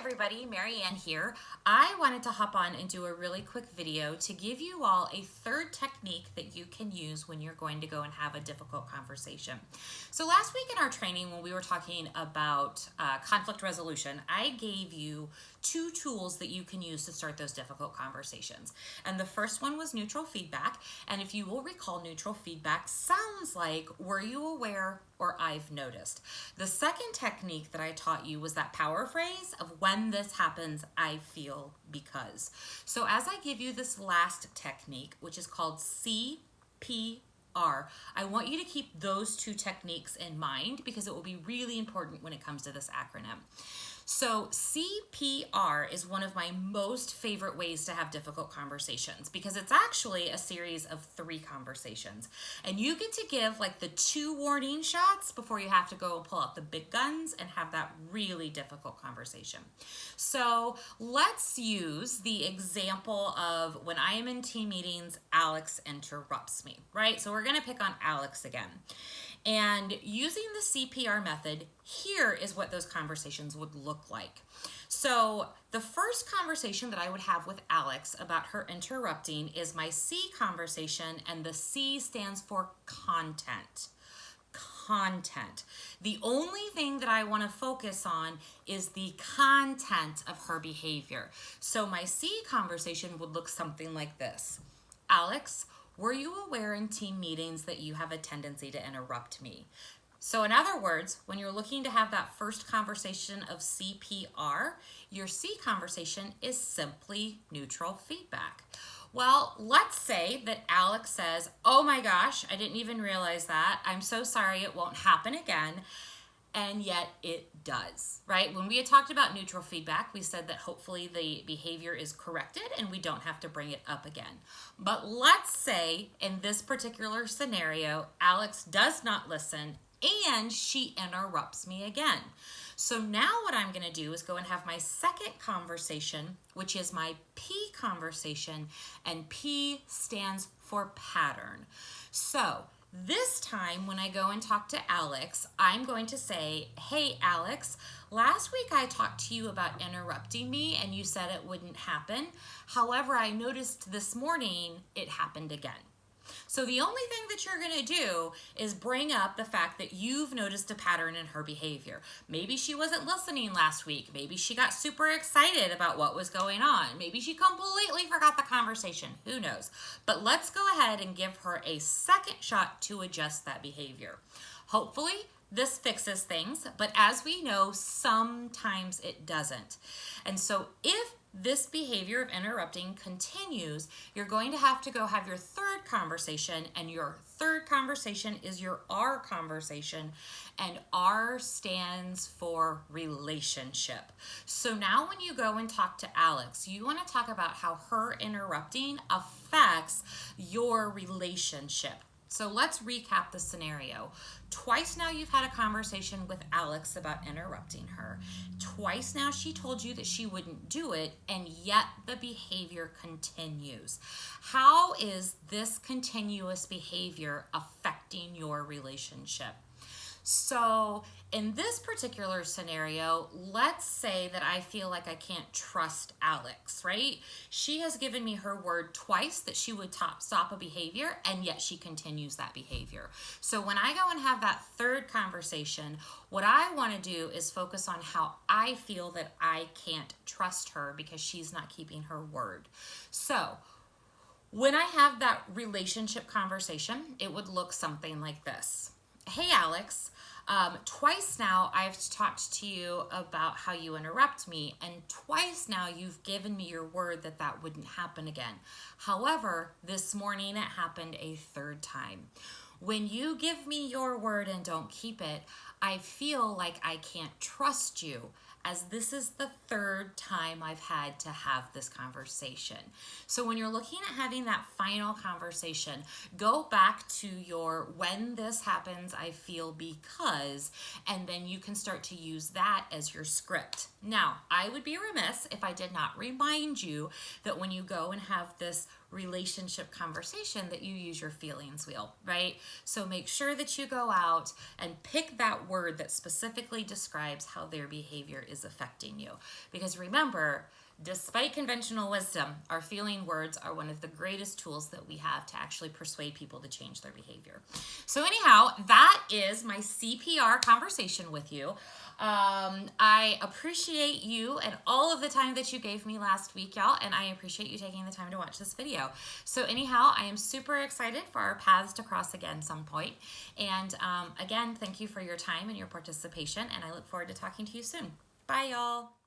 everybody, Mary Ann here. I wanted to hop on and do a really quick video to give you all a third technique that you can use when you're going to go and have a difficult conversation. So last week in our training when we were talking about conflict resolution, I gave you two tools that you can use to start those difficult conversations. And the first one was neutral feedback. And if you will recall, neutral feedback sounds like, were you aware or I've noticed. The second technique that I taught you was that power phrase of when this happens, I feel because. So as I give you this last technique, which is called CPR, I want you to keep those two techniques in mind because it will be really important when it comes to this acronym. So CPR is one of my most favorite ways to have difficult conversations because it's actually a series of 3 conversations. And you get to give like the 2 warning shots before you have to go and pull out the big guns and have that really difficult conversation. So let's use the example of when I am in team meetings, Alex interrupts me, right? So we're gonna pick on Alex again. And using the CPR method, here is what those conversations would look like. So the first conversation that I would have with Alex about her interrupting is my C conversation, and the C stands for content. Content. The only thing that I want to focus on is the content of her behavior. So my C conversation would look something like this. Alex, were you aware in team meetings that you have a tendency to interrupt me? So in other words, when you're looking to have that first conversation of CPR, your C conversation is simply neutral feedback. Well, let's say that Alex says, oh my gosh, I didn't even realize that. I'm so sorry, it won't happen again. And yet it does, right? When we had talked about neutral feedback, we said that hopefully the behavior is corrected and we don't have to bring it up again. But let's say in this particular scenario, Alex does not listen and she interrupts me again. So now what I'm gonna do is go and have my second conversation, which is my P conversation, and P stands for pattern. So this time when I go and talk to Alex, I'm going to say, hey Alex, last week I talked to you about interrupting me and you said it wouldn't happen. However, I noticed this morning it happened again. So the only thing that you're going to do is bring up the fact that you've noticed a pattern in her behavior. Maybe she wasn't listening last week. Maybe she got super excited about what was going on. Maybe she completely forgot the conversation. Who knows? But let's go ahead and give her a second shot to adjust that behavior. Hopefully, this fixes things, but as we know, sometimes it doesn't. And so if this behavior of interrupting continues, you're going to have to go have your third conversation, and your third conversation is your R conversation, and R stands for relationship. So now when you go and talk to Alex, you want to talk about how her interrupting affects your relationship. So let's recap the scenario. Twice now you've had a conversation with Alex about interrupting her. Twice now she told you that she wouldn't do it, and yet the behavior continues. How is this continuous behavior affecting your relationship? So in this particular scenario, let's say that I feel like I can't trust Alex, right? She has given me her word twice that she would stop a behavior, and yet she continues that behavior. So when I go and have that third conversation, what I want to do is focus on how I feel that I can't trust her because she's not keeping her word. So when I have that relationship conversation, it would look something like this. Hey Alex, twice now I've talked to you about how you interrupt me, and twice now you've given me your word that that wouldn't happen again. However, this morning it happened a third time. When you give me your word and don't keep it, I feel like I can't trust you, as this is the third time I've had to have this conversation. So when you're looking at having that final conversation, go back to your when this happens, I feel because, and then you can start to use that as your script. Now, I would be remiss if I did not remind you that when you go and have this relationship conversation that you use your feelings wheel, right? So make sure that you go out and pick that word that specifically describes how their behavior is affecting you. Because remember, despite conventional wisdom, our feeling words are one of the greatest tools that we have to actually persuade people to change their behavior. So anyhow, that is my CPR conversation with you. I appreciate you and all of the time that you gave me last week, y'all, and I appreciate you taking the time to watch this video. So anyhow, I am super excited for our paths to cross again some point. And again, thank you for your time and your participation, and I look forward to talking to you soon. Bye, y'all.